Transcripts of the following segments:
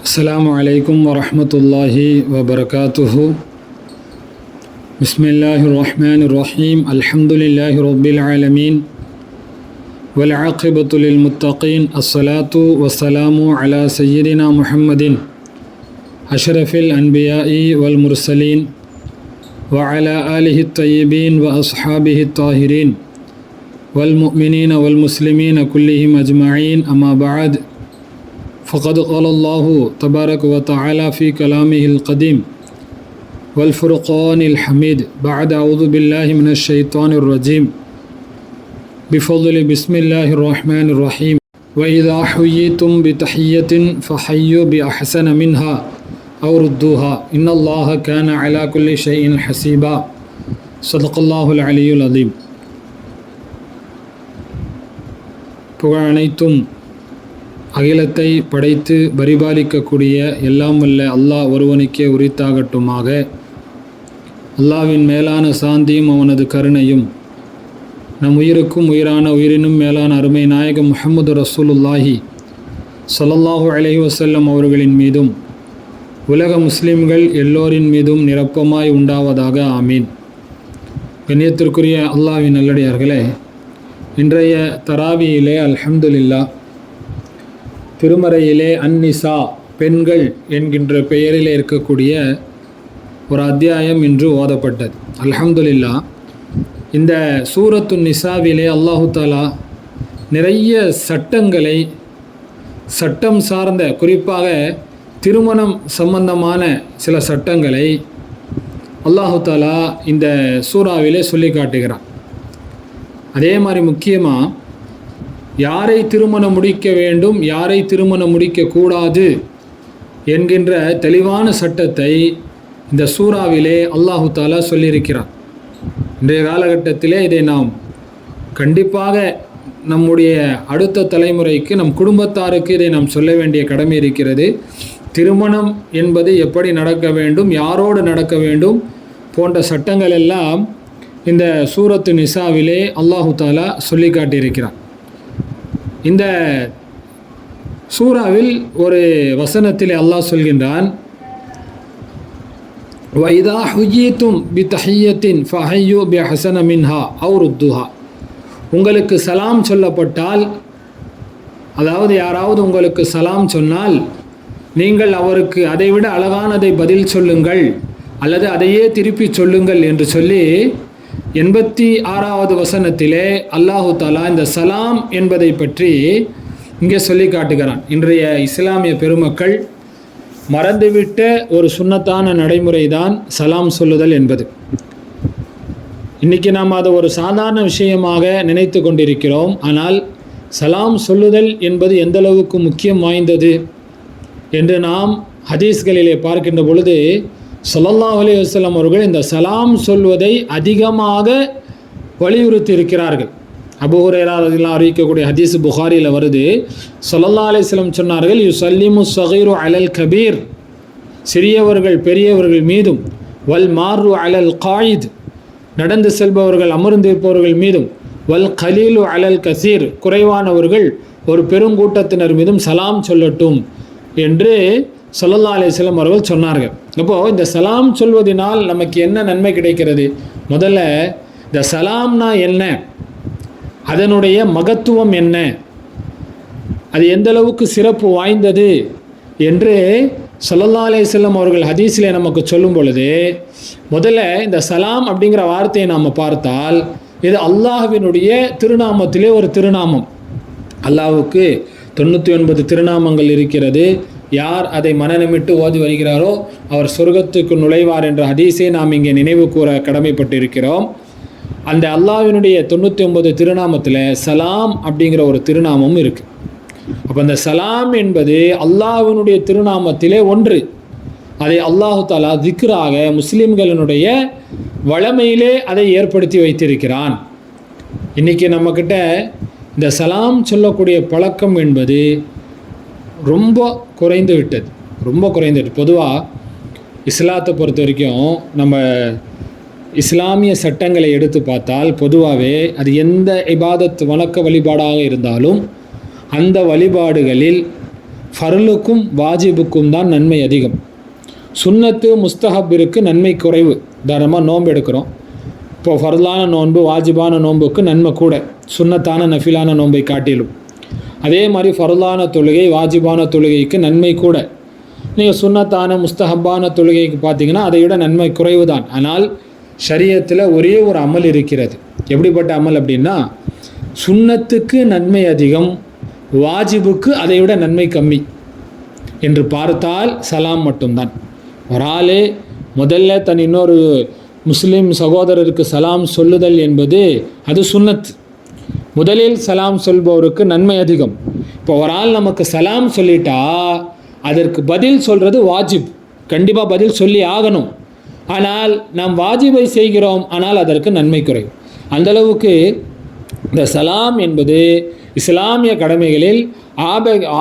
அஸ்ஸலாமு அலைக்கும் வரஹ்மத்துல்லாஹி வபரகாத்துஹு. பிஸ்மில்லாஹிர் ரஹ்மானிர் ரஹீம். அல்ஹம்துலில்லாஹி ரப்பில் ஆலமீன். வல் ஆகிபத்து லில் முத்தகீன். அஸ்ஸலாத்து வஸ்ஸலாமு அலா சய்யிதினா முஹம்மதின் அஷ்ரஃபில் அன்பியாஇ வல் முர்சலீன் வ அலா ஆலிஹி தய்யிபீன் வ அஸ்ஹாபிஹி தாஹிரீன் வல் முஃமினீன வல் முஸ்லிமீன குல்லிஹிம் அஜ்மஈன். அம்மா பஅத். فقد قال الله تبارك وتعالى في كلامه القديم والفرقان الحميد بعد أعوذ بالله من الشيطان الرجيم بفضل بسم الله الرحمن الرحيم وإذا حييتم بتحية فحيوا بأحسن منها أو ردوها إن الله كان على كل شيء حسيبا. صدق الله العلي العظيم. புகழ் அனைத்தும் அகிலத்தை படைத்து பரிபாலிக்கக்கூடிய எல்லாம் வல்ல அல்லாஹ் ஒருவனுக்கே உரித்தாகட்டுமாக. அல்லாஹ்வின் மேலான சாந்தியும் அவனது கருணையும் நம் உயிருக்கும் உயிரான உயிரினும் மேலான அருமை நாயகம் முஹம்மது ரசூலுல்லாஹி ஸல்லல்லாஹு அலைஹி வஸல்லம் அவர்களின் மீதும் உலக முஸ்லிம்கள் எல்லோரின் மீதும் நிரப்பமாய் உண்டாவதாக. ஆமீன். கண்ணியத்திற்குரிய அல்லாஹ்வின் நல்லடியார்களே, இன்றைய தராவியிலே அல்ஹம்துலில்லாஹ் திருமறையிலே அந்நிசா பெண்கள் என்கின்ற பெயரில் இருக்கக்கூடிய ஒரு அத்தியாயம் இன்று ஓதப்பட்டது. அல்ஹம்துலில்லாஹ். இந்த சூரத்து நிசாவிலே அல்லாஹு தாலா நிறைய சட்டங்களை, சட்டம் சார்ந்த, குறிப்பாக திருமணம் சம்பந்தமான சில சட்டங்களை அல்லாஹு தாலா இந்த சூறாவிலே சொல்லி காட்டுகிறான். அதே மாதிரி முக்கியமாக யாரை திருமணம் முடிக்க வேண்டும், யாரை திருமணம் முடிக்கக்கூடாது என்கின்ற தெளிவான சட்டத்தை இந்த சூறாவிலே அல்லாஹு தாலா சொல்லியிருக்கிறான். இன்றைய காலகட்டத்திலே இதை நாம் கண்டிப்பாக நம்முடைய அடுத்த தலைமுறைக்கு, நம் குடும்பத்தாருக்கு இதை நாம் சொல்ல வேண்டிய கடமை இருக்கிறது. திருமணம் என்பது எப்படி நடக்க வேண்டும், யாரோடு நடக்க வேண்டும் போன்ற சட்டங்கள் எல்லாம் இந்த சூரத்து நிசாவிலே அல்லாஹு தாலா சொல்லி காட்டியிருக்கிறான். இந்த சூறாவில் ஒரு வசனத்திலே அல்லாஹ் சொல்கின்றான், வைதா ஹுஜீத்தும் பி தஹியத்தின் ஃபஹையு பி ஹசன மின்ஹா அவு ருத்துஹா. உங்களுக்கு சலாம் சொல்லப்பட்டால், அதாவது யாராவது உங்களுக்கு சலாம் சொன்னால் நீங்கள் அவருக்கு அதைவிட அழகானதை பதில் சொல்லுங்கள் அல்லது அதையே திருப்பி சொல்லுங்கள் என்று சொல்லி 86வது வசனத்திலே அல்லாஹு தாலா இந்த சலாம் என்பதை பற்றி இங்கே சொல்லி காட்டுகிறான். இன்றைய இஸ்லாமிய பெருமக்கள் மறந்துவிட்ட ஒரு சுன்னத்தான நடைமுறை தான் சலாம் சொல்லுதல் என்பது. இன்றைக்கி நாம் அதை ஒரு சாதாரண விஷயமாக நினைத்து கொண்டிருக்கிறோம். ஆனால் சலாம் சொல்லுதல் என்பது எந்தளவுக்கு முக்கியம் வாய்ந்தது என்று நாம் ஹதீஸ்களிலே பார்க்கின்ற பொழுது ஸல்லல்லாஹு அலைஹி வஸல்லம் அவர்கள் இந்த சலாம் சொல்வதை அதிகமாக வலியுறுத்தி இருக்கிறார்கள். அபூ ஹுரைரா ரலியல்லாஹு அன்ஹு அறிவிக்கக்கூடிய ஹதீஸ் புகாரியில் வருது. ஸல்லல்லாஹு அலைஹி வஸல்லம் சொன்னார்கள், யுஸல்லிமு ஸகீரு அலல் கபீர், சிறியவர்கள் பெரியவர்கள் மீதும், வல் மாரு அலல் காயித், நடந்து செல்பவர்கள் அமர்ந்திருப்பவர்கள் மீதும், வல் கலீலு அலல் கசீர், குறைவானவர்கள் ஒரு பெருங்கூட்டத்தினர் மீதும் சலாம் சொல்லட்டும் என்று ஸல்லல்லாஹு அலைஹி வஸல்லம் அவர்கள் சொன்னார்கள். அப்போது இந்த சலாம் சொல்வதனால் நமக்கு என்ன நன்மை கிடைக்கிறது? முதல்ல இந்த சலாம்னா என்ன, அதனுடைய மகத்துவம் என்ன, அது எந்த அளவுக்கு சிறப்பு வாய்ந்தது என்று ஸல்லல்லாஹு அலைஹி வஸல்லம் அவர்கள் ஹதீஸிலே நமக்கு சொல்லும் பொழுது, முதல்ல இந்த சலாம் அப்படிங்கிற வார்த்தையை நாம் பார்த்தால் இது அல்லாஹ்வினுடைய திருநாமத்திலே ஒரு திருநாமம். அல்லாஹ்வுக்கு 99 திருநாமங்கள் இருக்கிறது. யார் அதை மனநமிட்டு ஓதி வருகிறாரோ அவர் சொர்க்கத்துக்கு நுழைவார் என்ற ஹதீஸை நாம் இங்கே நினைவு கூற கடமைப்பட்டிருக்கிறோம். அந்த அல்லாஹ்வினுடைய 99 திருநாமத்தில் சலாம் அப்படிங்கிற ஒரு திருநாமம் இருக்குது. அப்போ அந்த சலாம் என்பது அல்லாஹ்வினுடைய திருநாமத்திலே ஒன்று. அதை அல்லாஹு தாலா திக்ராக முஸ்லிம்களினுடைய வளமையிலே அதை ஏற்படுத்தி வைத்திருக்கிறான். இன்றைக்கி நம்மக்கிட்ட இந்த சலாம் சொல்லக்கூடிய பழக்கம் என்பது ரொம்ப குறைந்து விட்டது. பொதுவாக இஸ்லாத்தை பொறுத்த வரைக்கும் நம்ம இஸ்லாமிய சட்டங்களை எடுத்து பார்த்தால் பொதுவாகவே அது எந்த இபாதத் வணக்க வழிபாடாக இருந்தாலும் அந்த வழிபாடுகளில் ஃபர்லுக்கும் வாஜிபுக்கும் தான் நன்மை அதிகம். சுன்னத்து முஸ்தஹப்பிற்கு நன்மை குறைவு. உதாரணமாக நோன்பு எடுக்கிறோம். இப்போது ஃபர்லான நோன்பு வாஜிபான நோன்புக்கு நன்மை கூட, சுன்னத்தான நஃபிலான நோன்பை காட்டிலும். அதே மாதிரி ஃபர்லான தொழுகை வாஜிபான தொழுகைக்கு நன்மை கூட. நீங்கள் சுன்னத்தான முஸ்தஹப்பான தொழுகைக்கு பார்த்தீங்கன்னா அதை விட நன்மை குறைவு தான். ஆனால் ஷரியத்தில் ஒரே ஒரு அமல் இருக்கிறது. எப்படிப்பட்ட அமல் அப்படின்னா, சுன்னத்துக்கு நன்மை அதிகம், வாஜிபுக்கு அதை விட நன்மை கம்மி என்று பார்த்தால் சலாம் மட்டும்தான். ஒரு ஆளே முதல்ல தன் இன்னொரு முஸ்லீம் சகோதரருக்கு சலாம் சொல்லுதல் என்பது அது சுன்னத். முதலில் சலாம் சொல்பவருக்கு நன்மை அதிகம். இப்போ ஒரு ஆள் நமக்கு சலாம் சொல்லிட்டா அதற்கு பதில் சொல்கிறது வாஜிப், கண்டிப்பாக பதில் சொல்லி ஆகணும். ஆனால் நாம் வாஜிபை செய்கிறோம், ஆனால் அதற்கு நன்மை குறைவு. அந்தளவுக்கு இந்த சலாம் என்பது இஸ்லாமிய கடமைகளில்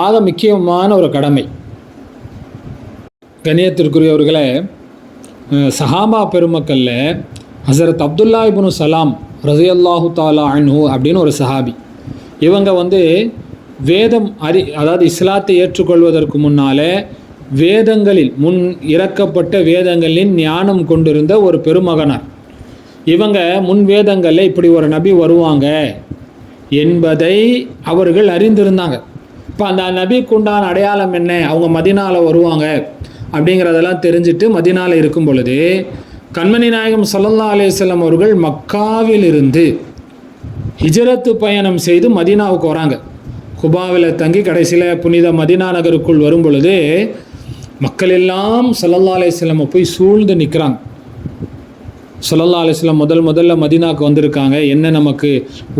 ஆக முக்கியமான ஒரு கடமை. கண்ணியத்திற்குரியவர்களே, சஹாபா பெருமக்களில் ஹஸரத் அப்துல்லா இப்னு சலாம் ரஸியல்லாஹு தஆலா அன்ஹு அப்படின்னு ஒரு சஹாபி. இவங்க வேதம் அதாவது இஸ்லாத்தை ஏற்றுக்கொள்வதற்கு முன்னாலே வேதங்களில் முன் இறக்கப்பட்ட வேதங்களின் ஞானம் கொண்டிருந்த ஒரு பெருமகனார். இவங்க முன் வேதங்களில் இப்படி ஒரு நபி வருவாங்க என்பதை அவர்கள் அறிந்திருந்தாங்க. இப்போ அந்த நபிக்கு உண்டான அடையாளம் என்ன, அவங்க மதீனாவில் வருவாங்க அப்படிங்கிறதெல்லாம் தெரிஞ்சுட்டு மதீனாவில் இருக்கும் பொழுது கண்மணி நாயகம் ஸல்லல்லாஹு அலைஹி வஸல்லம் அவர்கள் மக்காவிலிருந்து ஹிஜ்ரத்து பயணம் செய்து மதீனாவுக்கு வராங்க. குபாவில் தங்கி கடைசியில் புனித மதீனா நகருக்குள் வரும் பொழுது மக்கள் எல்லாம் ஸல்லல்லாஹு அலைஹி வஸல்லம் போய் சூழ்ந்து நிற்கிறாங்க. ஸல்லல்லாஹு அலைஹி வஸல்லம் முதல்ல மதீனாவுக்கு வந்திருக்காங்க, என்ன நமக்கு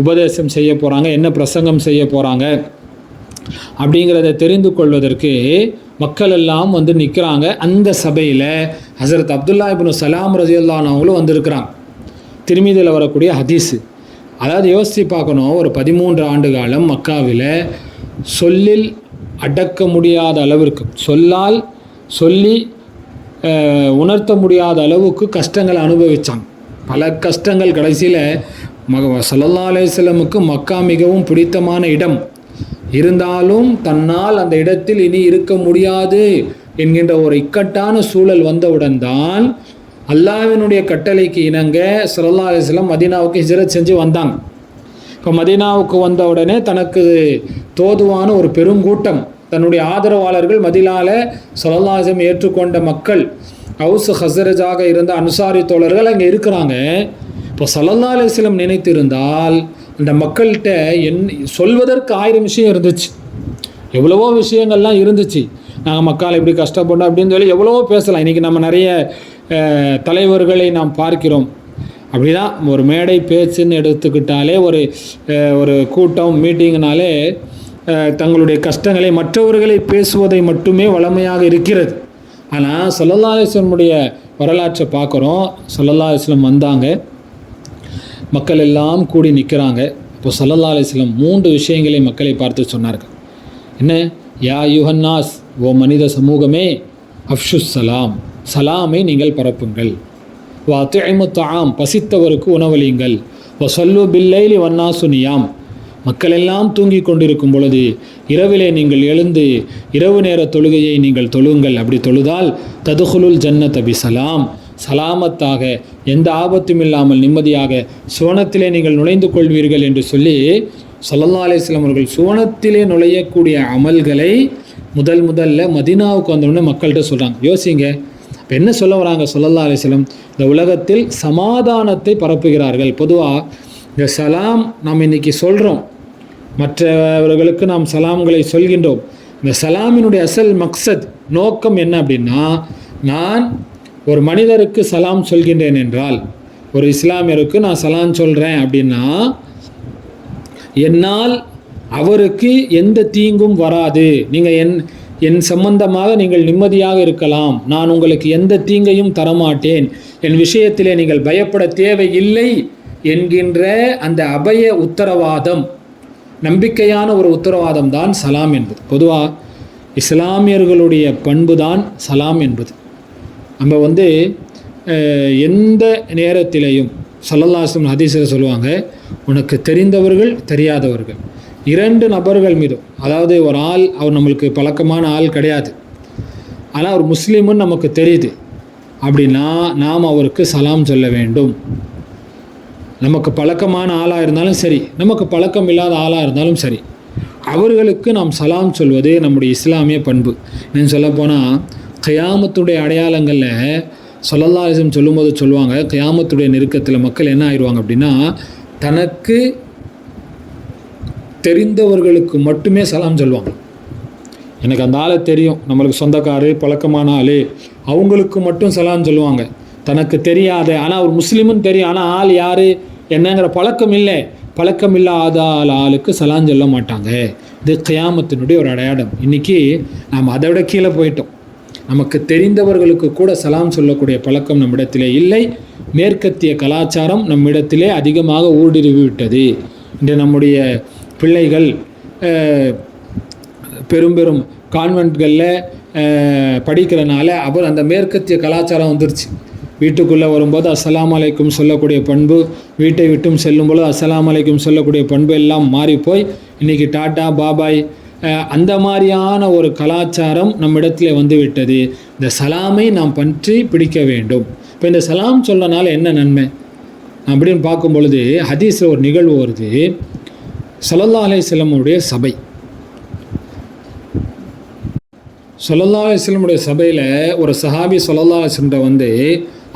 உபதேசம் செய்ய போகிறாங்க, என்ன பிரசங்கம் செய்ய போகிறாங்க அப்படிங்கிறத தெரிந்து கொள்வதற்கு மக்கள் எல்லாம் நிற்கிறாங்க. அந்த சபையில் ஹஸரத் அப்துல்லா இப்னு சலாம் ரஸியல்லாஹு அன்ஹு அவங்களும் வந்திருக்கிறாங்க. திருமீதியில் வரக்கூடிய ஹதீஸு. அதாவது யோசித்து பார்க்கணும், ஒரு 13 ஆண்டு காலம் மக்காவில் சொல்லில் அடக்க முடியாத அளவிற்கு, சொல்லி உணர்த்த முடியாத அளவுக்கு கஷ்டங்களை அனுபவித்தாங்க. பல கஷ்டங்கள். கடைசியில் ஸல்லல்லாஹு அலைஹி வஸல்லமுக்கு மக்கா மிகவும் பிடித்தமான இடம் இருந்தாலும் தன்னால் அந்த இடத்தில் இனி இருக்க முடியாது என்கின்ற ஒரு இக்கட்டான சூழல் வந்தவுடன் தான் அல்லாஹ்வினுடைய கட்டளைக்கு இணங்க ஸல்லல்லாஹு அலைஹி வஸல்லம் மதீனாவுக்கு ஹிஜ்ரத் செஞ்சு வந்தாங்க. இப்போ மதீனாவுக்கு வந்த உடனே தனக்கு தோதுவான ஒரு பெருங்கூட்டம், தன்னுடைய ஆதரவாளர்கள், மதீனாவில் ஸல்லல்லாஹு அலைஹி வஸல்லம் ஏற்றுக்கொண்ட மக்கள், ஹவுஸ் ஹஸரஜாக இருந்த அன்சாரி தோழர்கள் அங்கே இருக்கிறாங்க. இப்போ ஸல்லல்லாஹு அலைஹி வஸல்லம் நினைத்திருந்தால் அந்த மக்கள்கிட்ட சொல்வதற்கு 1000 விஷயம் இருந்துச்சு, எவ்வளவோ விஷயங்கள்லாம் இருந்துச்சு. நாங்கள் மக்கள் எப்படி கஷ்டப்பட்டோம் அப்படின்னு சொல்லி எவ்வளவோ பேசலாம். இன்றைக்கி நம்ம நிறைய தலைவர்களை நாம் பார்க்கிறோம். அப்படி தான் ஒரு மேடை பேச்சுன்னு எடுத்துக்கிட்டாலே ஒரு கூட்டம் மீட்டிங்னாலே தங்களுடைய கஷ்டங்களை மற்றவர்களை பேசுவதை மட்டுமே வழமையாக இருக்கிறது. ஆனால் ஸல்லல்லாஹு அலைஹி வஸல்லமுடைய வரலாற்றை பார்க்குறோம். ஸல்லல்லாஹு அலைஹி வஸல்லம் வந்தாங்க, மக்கள் எல்லாம் கூடி நிற்கிறாங்க. இப்போ ஸல்லல்லாஹு அலைஹி வஸல்லம் 3 விஷயங்களை மக்களை பார்த்து சொன்னார்கள். என்ன? யா யுஹன்னாஸ், ஓ மனித சமூகமே, அஃப்ஷுஸ் சலாம், சலாமை நீங்கள் பரப்புங்கள். வஅத்இமு தஆம், பசித்தவருக்கு உணவளியுங்கள். வஸல்லு பில்லைலி வன்னாசு நியாம், மக்கள் எல்லாம் தூங்கி கொண்டிருக்கும் பொழுது இரவிலே நீங்கள் எழுந்து இரவு நேர தொழுகையை நீங்கள் தொழுங்கள். அப்படி தொழுதால் ததுகுலுல் ஜன்னத பிசலாம், சலாமத்தாக எந்த ஆபத்தும் இல்லாமல் நிம்மதியாக சுவனத்திலே நீங்கள் நுழைந்து கொள்வீர்கள் என்று சொல்லி ஸல்லல்லாஹு அலைஹி வஸல்லம் அவர்கள் சுவனத்திலே நுழையக்கூடிய அமல்களை முதல்ல மதீனாவுக்கு வந்தவுடனே மக்கள்கிட்ட சொல்கிறாங்க. யோசிங்க, இப்போ என்ன சொல்ல வராங்க ஸல்லல்லாஹு அலைஹி வஸல்லம்? இந்த உலகத்தில் சமாதானத்தை பரப்புகிறார்கள். பொதுவாக இந்த சலாம் நாம் இன்றைக்கி சொல்கிறோம், மற்றவர்களுக்கு நாம் சலாம்களை சொல்கின்றோம். இந்த சலாமினுடைய அசல் மக்சத், நோக்கம் என்ன அப்படின்னா, நான் ஒரு மனிதருக்கு சலாம் சொல்கின்றேன் என்றால், ஒரு இஸ்லாமியருக்கு நான் சலாம் சொல்கிறேன் அப்படின்னா, என்னால் அவருக்கு எந்த தீங்கும் வராது, நீங்கள் என் சம்பந்தமாக நீங்கள் நிம்மதியாக இருக்கலாம், நான் உங்களுக்கு எந்த தீங்கையும் தரமாட்டேன், என் விஷயத்திலே நீங்கள் பயப்பட தேவையில்லை என்கின்ற அந்த அபய உத்தரவாதம், நம்பிக்கையான ஒரு உத்தரவாதம் தான் சலாம் என்பது. பொதுவாக இஸ்லாமியர்களுடைய பண்பு தான் சலாம் என்பது. நம்ம எந்த நேரத்திலையும் ஸல்லல்லாஹு அலைஹி வஸல்லம் ஹதீஸில் சொல்லுவாங்க, உனக்கு தெரிந்தவர்கள் தெரியாதவர்கள் 2 நபர்கள் மீதும், அதாவது ஒரு ஆள் அவர் நம்மளுக்கு பழக்கமான ஆள் கிடையாது, ஆனால் அவர் முஸ்லீமுன்னு நமக்கு தெரியுது அப்படின்னா நாம் அவருக்கு சலாம் சொல்ல வேண்டும். நமக்கு பழக்கமான ஆளாக இருந்தாலும் சரி, நமக்கு பழக்கம் இல்லாத ஆளாக இருந்தாலும் சரி, அவர்களுக்கு நாம் சலாம் சொல்வது நம்முடைய இஸ்லாமிய பண்பு. இன்னும் சொல்லப்போனால் கியாமத்துடைய அடையாளங்களில் ஸல்லல்லாஹு அலைஹி வஸல்லம் சொல்லும்போது சொல்லுவாங்க, கியாமத்துடைய நெருக்கத்தில் மக்கள் என்ன ஆயிடுவாங்க அப்படின்னா, தனக்கு தெரிந்தவர்களுக்கு மட்டுமே சலாம் சொல்லுவாங்க. எனக்கு அந்த ஆளை தெரியும், நம்மளுக்கு சொந்தக்காரு பழக்கமான ஆள், அவங்களுக்கு மட்டும் சலாம் சொல்லுவாங்க. தனக்கு தெரியாத, ஆனால் அவர் முஸ்லீமுன்னு தெரியும், ஆனால் ஆள் யார் என்னங்கிற பழக்கம் இல்லாத ஆளுக்கு சலாம் சொல்ல மாட்டாங்க. இது கியாமத்தினுடைய ஒரு அடையாளம். இன்றைக்கி நாம் அதை விட கீழே போயிட்டோம். நமக்கு தெரிந்தவர்களுக்கு கூட சலாம் சொல்லக்கூடிய பழக்கம் நம்மிடத்திலே இல்லை. மேற்கத்திய கலாச்சாரம் நம்மிடத்திலே அதிகமாக ஊடுருவி விட்டது. இன்று நம்முடைய பிள்ளைகள் பெரும் கான்வென்ட்களில் படிக்கிறனால அப்புறம் அந்த மேற்கத்திய கலாச்சாரம் வந்துருச்சு. வீட்டுக்குள்ளே வரும்போது அஸ்ஸலாமு அலைக்கும் சொல்லக்கூடிய பண்பு, வீட்டை விட்டும் செல்லும்போது அஸ்ஸலாமு அலைக்கும் சொல்லக்கூடிய பண்பு எல்லாம் மாறிப்போய் இன்றைக்கி டாட்டா பாபாய் அந்த மாதிரியான ஒரு கலாச்சாரம் நம்மிடத்தில் வந்து விட்டது. இந்த சலாமை நாம் பற்றி பிடிக்க வேண்டும். இப்போ இந்த சலாம் சொல்கிறனால என்ன நன்மை அப்படின்னு பார்க்கும் பொழுது ஹதீஸில் ஒரு நிகழ்வு வருது. ஸல்லல்லாஹு அலைஹி வஸல்லமுடைய சபை, ஸல்லல்லாஹு அலைஹி வஸல்லமுடைய சபையில் ஒரு சஹாபி ஸல்லல்லாஹு அலைஹி வஸல்லம் வந்து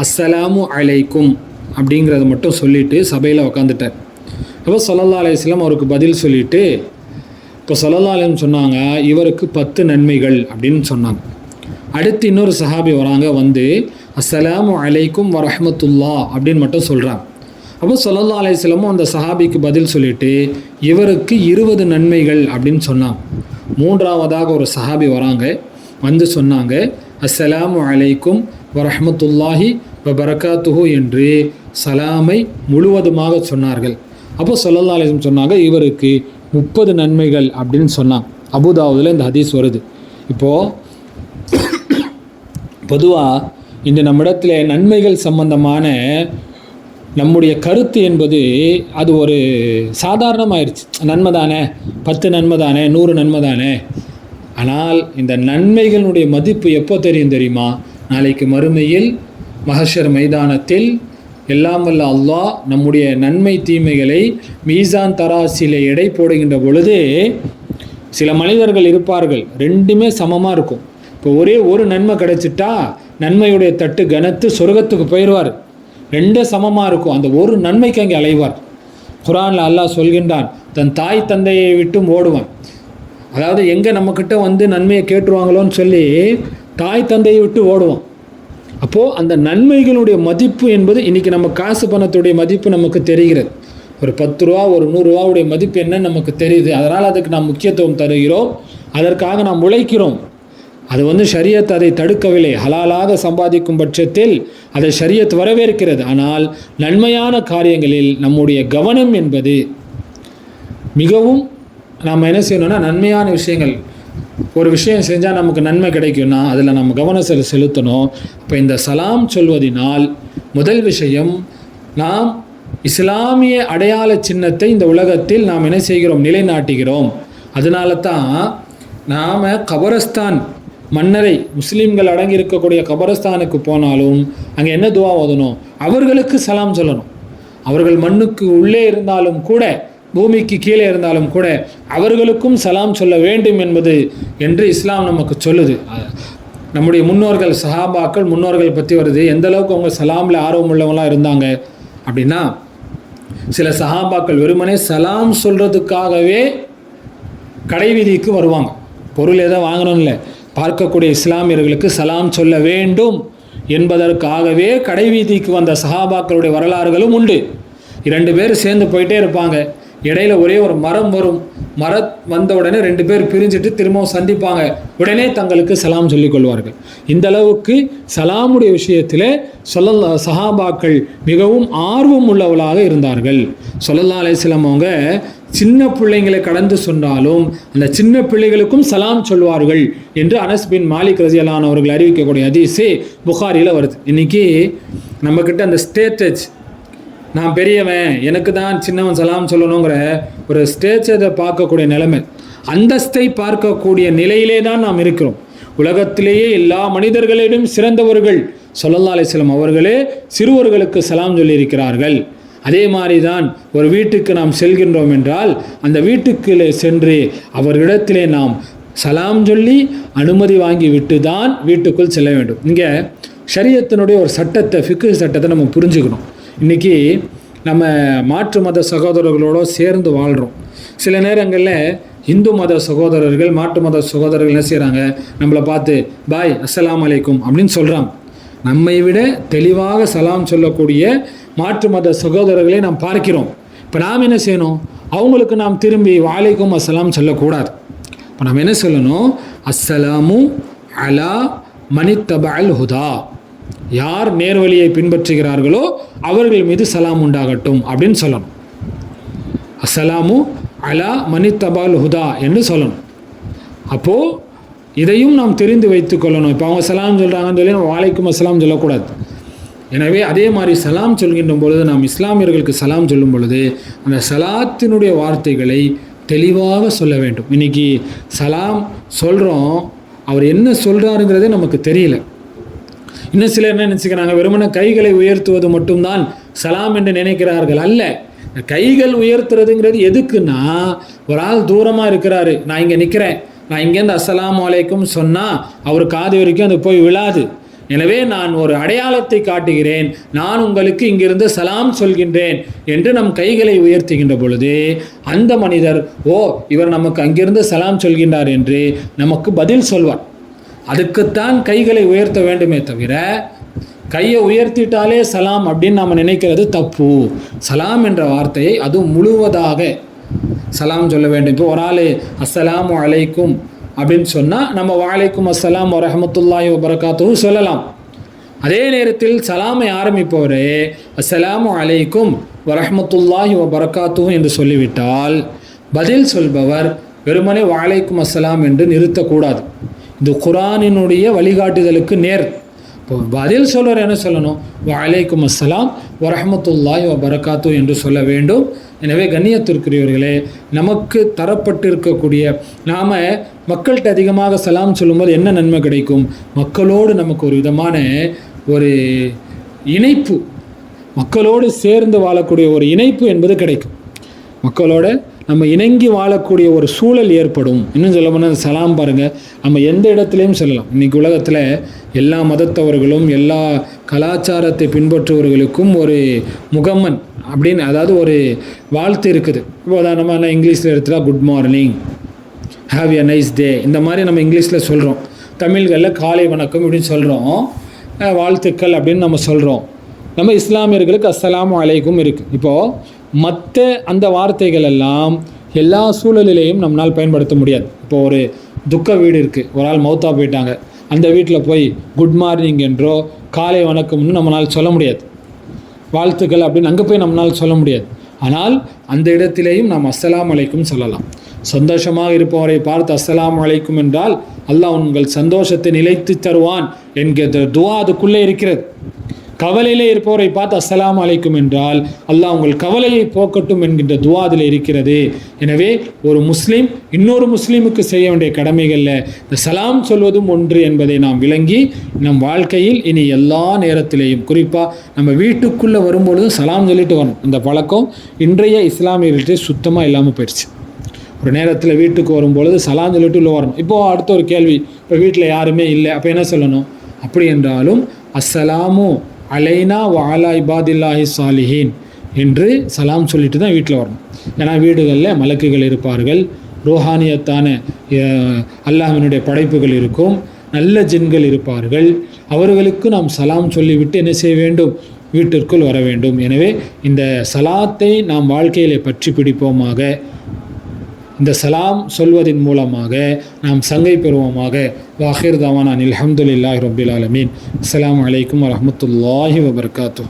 அஸ்ஸலாமு அலைக்கும் அப்படிங்கிறத மட்டும் சொல்லிவிட்டு சபையில் உக்காந்துட்டார். அப்போ ஸல்லல்லாஹு அலைஹி வஸல்லம் அவருக்கு பதில் சொல்லிவிட்டு இப்போ ஸல்லல்லாஹு அலைஹி வஸல்லம் சொன்னாங்க, இவருக்கு 10 நன்மைகள் அப்படின்னு சொன்னாங்க. அடுத்து இன்னொரு சஹாபி வராங்க, வந்து அஸ்ஸலாமு அலைக்கும் வரஹ்மத்துல்லா அப்படின்னு மட்டும் சொல்கிறாங்க. அப்போ ஸல்லல்லாஹு அலைஹி வஸல்லம் அந்த சஹாபிக்கு பதில் சொல்லிவிட்டு இவருக்கு 20 நன்மைகள் அப்படின்னு சொன்னாங்க. மூன்றாவதாக ஒரு சஹாபி வராங்க, வந்து சொன்னாங்க அஸ்ஸலாமு அலைக்கும் வரஹ்மத்துல்லாஹி வபரகாத்துஹு என்று சலாமை முழுவதுமாக சொன்னார்கள். அப்போ ஸல்லல்லாஹு அலைஹி வஸல்லம் சொன்னாங்க இவருக்கு 30 நன்மைகள் அப்படின்னு சொன்னாங்க. அபூதாவுதில் இந்த ஹதீஸ் வருது. இப்போது பொதுவாக இந்த நம்மிடத்தில் நன்மைகள் சம்பந்தமான நம்முடைய கருத்து என்பது அது ஒரு சாதாரணமாயிருச்சு. நன்மை தானே, 10 நன்மை தானே, 100 நன்மை தானே. ஆனால் இந்த நன்மைகளுடைய மதிப்பு எப்போ தெரியுமா? நாளைக்கு மறுமையில் மஹ்ஷர் மைதானத்தில் எல்லாம் வல்ல அல்லாஹ் நம்முடைய நன்மை தீமைகளை மீசான் தராசிலே எடை போடுகின்ற பொழுது சில மனிதர்கள் இருப்பார்கள், ரெண்டுமே சமமாக இருக்கும். இப்போ ஒரே ஒரு நன்மை கிடைச்சிட்டா நன்மையுடைய தட்டு கனத்து சொர்க்கத்துக்கு போயிடுவார். ரெண்டும் சமமாக இருக்கும். அந்த ஒரு நன்மைக்கு அங்கே அலைவார். குர்ஆனில் அல்லாஹ் சொல்கின்றான், தன் தாய் தந்தையை விட்டும் ஓடுவான். அதாவது எங்கே நம்மக்கிட்ட வந்து நன்மையை கேட்டுருவாங்களோன்னு சொல்லி தாய் தந்தையை விட்டு ஓடுவான். அப்போது அந்த நன்மைகளுடைய மதிப்பு என்பது இன்றைக்கி நம்ம காசு பணத்துடைய மதிப்பு நமக்கு தெரிகிறது. ஒரு 10 ரூபா ஒரு 100 ரூபாவுடைய மதிப்பு என்னன்னு நமக்கு தெரியுது. அதனால் அதுக்கு நாம் முக்கியத்துவம் தருகிறோம், அதற்காக நாம் உழைக்கிறோம். அது வந்து ஷரியத் அதை தடுக்கவில்லை. ஹலாலாக சம்பாதிக்கும் பட்சத்தில் அதை ஷரியத் வரவேற்கிறது. ஆனால் நன்மையான காரியங்களில் நம்முடைய கவனம் என்பது மிகவும் நாம் என்ன செய்யணும்னா, நன்மையான விஷயங்கள் ஒரு விஷயம் செஞ்சால் நமக்கு நன்மை கிடைக்கும்னா அதில் நம்ம கவனம் செலுத்தணும். இப்போ இந்த சலாம் சொல்வதனால் முதல் விஷயம், நாம் இஸ்லாமிய அடையாள சின்னத்தை இந்த உலகத்தில் நாம் என்ன செய்கிறோம், நிலைநாட்டுகிறோம். அதனால தான் நாம் கபரஸ்தான் மன்னரை முஸ்லீம்கள் அடங்கி இருக்கக்கூடிய கபரஸ்தானுக்கு போனாலும் அங்கே என்ன துவா ஓதணும், அவர்களுக்கு சலாம் சொல்லணும். அவர்கள் மண்ணுக்கு உள்ளே இருந்தாலும் கூட, பூமிக்கு கீழே இருந்தாலும் கூட அவர்களுக்கும் சலாம் சொல்ல வேண்டும் என்பது என்று இஸ்லாம் நமக்கு சொல்லுது. நம்முடைய முன்னோர்கள் சஹாபாக்கள் முன்னோர்கள் பற்றி வருது. எந்த அளவுக்கு அவங்க சலாமில் ஆர்வம் உள்ளவங்களாம் இருந்தாங்க அப்படின்னா, சில சஹாபாக்கள் வெறுமனே சலாம் சொல்கிறதுக்காகவே கடை வீதிக்கு வருவாங்க. பொருள் எதை வாங்கணும்னு இல்லை, பார்க்கக்கூடிய இஸ்லாமியர்களுக்கு சலாம் சொல்ல வேண்டும் என்பதற்காகவே கடை வீதிக்கு வந்த சஹாபாக்களுடைய வரலாறுகளும் உண்டு. 2 பேர் சேர்ந்து போயிட்டே இருப்பாங்க. இடையில ஒரே ஒரு மரம் வரும். மரம் வந்த உடனே 2 பேர் பிரிஞ்சுட்டு திரும்பவும் சந்திப்பாங்க. உடனே தங்களுக்கு சலாம் சொல்லிக் கொள்வார்கள். இந்த அளவுக்கு சலாமுடைய விஷயத்தில் சஹாபாக்கள் மிகவும் ஆர்வம் உள்ளவர்களாக இருந்தார்கள். ஸல்லல்லாஹு அலைஹி வஸல்லம் அவங்க சின்ன பிள்ளைங்களை கடந்து சொன்னாலும் அந்த சின்ன பிள்ளைகளுக்கும் சலாம் சொல்வார்கள் என்று அனஸ் பின் மாலிக் ரலியல்லாஹு அன்ஹு அவர்கள் அறிவிக்கக்கூடிய ஹதீஸ் புகாரியில் வருது. இன்றைக்கி நம்மக்கிட்ட அந்த ஸ்டேட்டஸ் நான் பெரியவன், எனக்கு தான் சின்னவன் சலாம் சொல்லணுங்கிற ஒரு ஸ்டேஜை பார்க்கக்கூடிய நிலைமை, அந்தஸ்தை பார்க்கக்கூடிய நிலையிலே தான் நாம் இருக்கிறோம். உலகத்திலேயே எல்லா மனிதர்களிடம் சிறந்தவர்கள் ஸல்லல்லாஹு அலைஹி வஸல்லம் அவர்களே சிறுவர்களுக்கு சலாம் சொல்லியிருக்கிறார்கள். அதே மாதிரி தான் ஒரு வீட்டுக்கு நாம் செல்கின்றோம் என்றால் அந்த வீட்டுக்கு சென்று அவர்களிடத்திலே நாம் சலாம் சொல்லி அனுமதி வாங்கி விட்டு தான் வீட்டுக்குள் செல்ல வேண்டும். இங்கே ஷரியத்தினுடைய ஒரு சட்டத்தை, ஃபிக்ஹ் சட்டத்தை நம்ம புரிஞ்சுக்கணும். இன்றைக்கி நம்ம மாற்று மத சகோதரர்களோடு சேர்ந்து வாழ்கிறோம். சில நேரங்களில் இந்து மத சகோதரர்கள் மாற்று மத சகோதரர்கள் என்ன செய்கிறாங்க, நம்மளை பார்த்து பாய் அஸ்ஸலாமு அலைக்கும் அப்படின்னு சொல்கிறாங்க. நம்மை விட தெளிவாக சலாம் சொல்லக்கூடிய மாற்று மத சகோதரர்களை நாம் பார்க்கிறோம். இப்போ நாம் என்ன செய்யணும், அவங்களுக்கு நாம் திரும்பி வலைக்கும் அஸ்ஸலாம் சொல்லக்கூடாது. இப்போ நம்ம என்ன சொல்லணும், அஸ்ஸலாமு அலா மனித்தபஅல் ஹுதா, யார் நேர்வழியை பின்பற்றுகிறார்களோ அவர்கள் மீது சலாம் உண்டாகட்டும் அப்படின்னு சொல்லணும். அஸ்ஸலாமு அலா மனித்தபஅல் ஹுதா என்று சொல்லணும். அப்போது இதையும் நாம் தெரிந்து வைத்து கொள்ளணும். இப்போ அவங்க சலாம் சொல்கிறாங்கன்னு சொல்லி நம்ம வலைக்கும் அஸ்ஸலாம் சொல்லக்கூடாது. எனவே அதே மாதிரி சலாம் சொல்கின்ற பொழுது நாம் இஸ்லாமியர்களுக்கு சலாம் சொல்லும் பொழுது அந்த சலாத்தினுடைய வார்த்தைகளை தெளிவாக சொல்ல வேண்டும். இன்றைக்கி சலாம் சொல்கிறோம், அவர் என்ன சொல்கிறாருங்கிறதே நமக்கு தெரியல. இன்னும் சிலர் என்ன நினச்சிக்கிறாங்க, வெறுமனே கைகளை உயர்த்துவது மட்டும்தான் சலாம் என்று நினைக்கிறார்கள். அல்ல, கைகள் உயர்த்துறதுங்கிறது எதுக்குன்னா, ஒரு ஆள் தூரமாக இருக்கிறாரு, நான் இங்கே நிற்கிறேன், நான் இங்கேருந்து அஸ்ஸலாமு அலைக்கும் சொன்னால் அவர் காது வரைக்கும் அது போய் விழாது. எனவே நான் ஒரு அடையாளத்தை காட்டுகிறேன், நான் உங்களுக்கு இங்கிருந்து சலாம் சொல்கின்றேன் என்று நம் கைகளை உயர்த்துகின்ற பொழுது அந்த மனிதர், ஓ இவர் நமக்கு அங்கிருந்து சலாம் சொல்கின்றார் என்று நமக்கு பதில் சொல்வார். அதுக்குத்தான் கைகளை உயர்த்த வேண்டுமே தவிர கையை உயர்த்திட்டாலே சலாம் அப்படின்னு நாம் நினைக்கிறது தப்பு. சலாம் என்ற வார்த்தையை அதுவும் முழுவதாக சலாம் சொல்ல வேண்டும். இப்போ ஒரு ஆள் அஸ்ஸலாமு அலைக்கும் அப்படின்னு சொன்னால் நம்ம வலைக்கும் அஸ்ஸலாம் வரஹ்மத்துல்லாஹி வபரகாத்துஹு சொல்லலாம். அதே நேரத்தில் சலாமை ஆரம்பிப்பவரே அஸ்ஸலாமு அலைக்கும் வரஹ்மத்துல்லாஹி வபரகாத்துஹு என்று சொல்லிவிட்டால் பதில் சொல்பவர் வெறுமனே வலைக்கும் அஸ்ஸலாம் என்று நிறுத்தக்கூடாது. இது குர்ஆனினுடைய வழிகாட்டுதலுக்கு நேர். இப்போ பதில் சொல்வர் என்ன சொல்லணும், வலைக்கும் அஸ்ஸலாம் வரஹ்மத்துல்லாஹி வபரகாத்துஹு என்று சொல்ல வேண்டும். எனவே கண்ணியத்திற்குரியவர்களே, நமக்கு தரப்பட்டிருக்கக்கூடிய நாம் மக்கள்கிட்ட அதிகமாக சலாம் சொல்லும்போது என்ன நன்மை கிடைக்கும், மக்களோடு நமக்கு ஒரு விதமான ஒரு இணைப்பு, மக்களோடு சேர்ந்து வாழக்கூடிய ஒரு இணைப்பு என்பது கிடைக்கும். மக்களோட நம்ம இணங்கி வாழக்கூடிய ஒரு சூழல் ஏற்படும். இன்னும் சொல்ல போனால் சலாம் பாருங்கள், நம்ம எந்த இடத்துலையும் சொல்லலாம். இன்றைக்கி உலகத்தில் எல்லா மதத்தவர்களும் எல்லா கலாச்சாரத்தை பின்பற்றுவர்களுக்கும் ஒரு முகம்மன் அப்படின்னு, அதாவது ஒரு வாழ்த்து இருக்குது. இப்போ உதாரணமாக நான் இங்கிலீஷில் எடுத்துகிட்டா good morning, have a nice day, இந்த மாதிரி நம்ம இங்கிலீஷில் சொல்கிறோம். தமிழ்களில் காலை வணக்கம் இப்படின்னு சொல்கிறோம், வாழ்த்துக்கள் அப்படின்னு நம்ம சொல்கிறோம். நம்ம இஸ்லாமியர்களுக்கு அஸ்ஸலாமு அலைக்கும் இருக்குது. இப்போது மற்ற அந்த வார்த்தைகள் எல்லாம் எல்லா சூழலிலேயும் நம்மளால் பயன்படுத்த முடியாது. இப்போது ஒரு துக்க வீடு இருக்குது, ஒரு ஆள் மௌத்தா போயிட்டாங்க, அந்த வீட்டில் போய் குட் மார்னிங் என்றோ காலை வணக்கம்னு நம்மளால் சொல்ல முடியாது. வாழ்த்துக்கள் அப்படின்னு அங்கே போய் நம்மளால் சொல்ல முடியாது. ஆனால் அந்த இடத்திலேயும் நாம் அஸ்ஸலாமு அலைக்கும் சொல்லலாம். சந்தோஷமாக இருப்பவரை பார்த்து அஸ்ஸலாமு அலைக்கும் என்றால் அல்லாஹ் உங்கள் சந்தோஷத்தை நிலைத்து தருவான் என்கிற துவா அதுக்குள்ளே இருக்கிறது. கவலையிலே இருப்பவரை பார்த்து அஸ்ஸலாமு அலைக்கும் என்றால் அல்லாஹ் உங்கள் கவலையை போக்கட்டும் என்கின்ற துவா அதில் இருக்கிறது. எனவே ஒரு முஸ்லீம் இன்னொரு முஸ்லீமுக்கு செய்ய வேண்டிய கடமைகளில் இந்த சலாம் சொல்வதும் ஒன்று என்பதை நாம் விளங்கி நம் வாழ்க்கையில் இனி எல்லா நேரத்திலேயும், குறிப்பாக நம்ம வீட்டுக்குள்ளே வரும்பொழுதும் சலாம் சொல்லிட்டு வரணும். இந்த பழக்கம் இன்றைய இஸ்லாமியர்கள்ட்டே சுத்தமாக இல்லாமல் போயிடுச்சு. ஒரு நேரத்தில் வீட்டுக்கு வரும்பொழுது சலாம் சொல்லிட்டு உள்ள வரணும். இப்போது அடுத்த ஒரு கேள்வி, இப்போ வீட்டில் யாருமே இல்லை, அப்போ என்ன சொல்லணும்? அப்படி என்றாலும் அஸ்ஸலாமு அலைனா வஅலா இபாதில்லாஹி சாலிஹீன் என்று சலாம் சொல்லிட்டு தான் வீட்டில் வரணும். ஏன்னா வீடுகளில் மலக்குகள் இருப்பார்கள், ரோஹானியத்தான அல்லாஹ்வினுடைய படைப்புகள் இருக்கும், நல்ல ஜின்கள் இருப்பார்கள். அவர்களுக்கு நாம் சலாம் சொல்லிவிட்டு என்ன செய்ய வேண்டும், வீட்டிற்குள் வர வேண்டும். எனவே இந்த சலாத்தை நாம் வாழ்க்கையிலே பற்றி பிடிப்போமாக, இந்த சலாம் சொல்வதின் மூலமாக நாம் சங்கை பெறுவோமாக. வாஹிர் தவானா அல்ஹம்துலில்லாஹி ரப்பில் ஆலமீன். அஸ்ஸலாமு அலைக்கும் வரஹ்மத்துல்லாஹி வபரகாத்துஹு.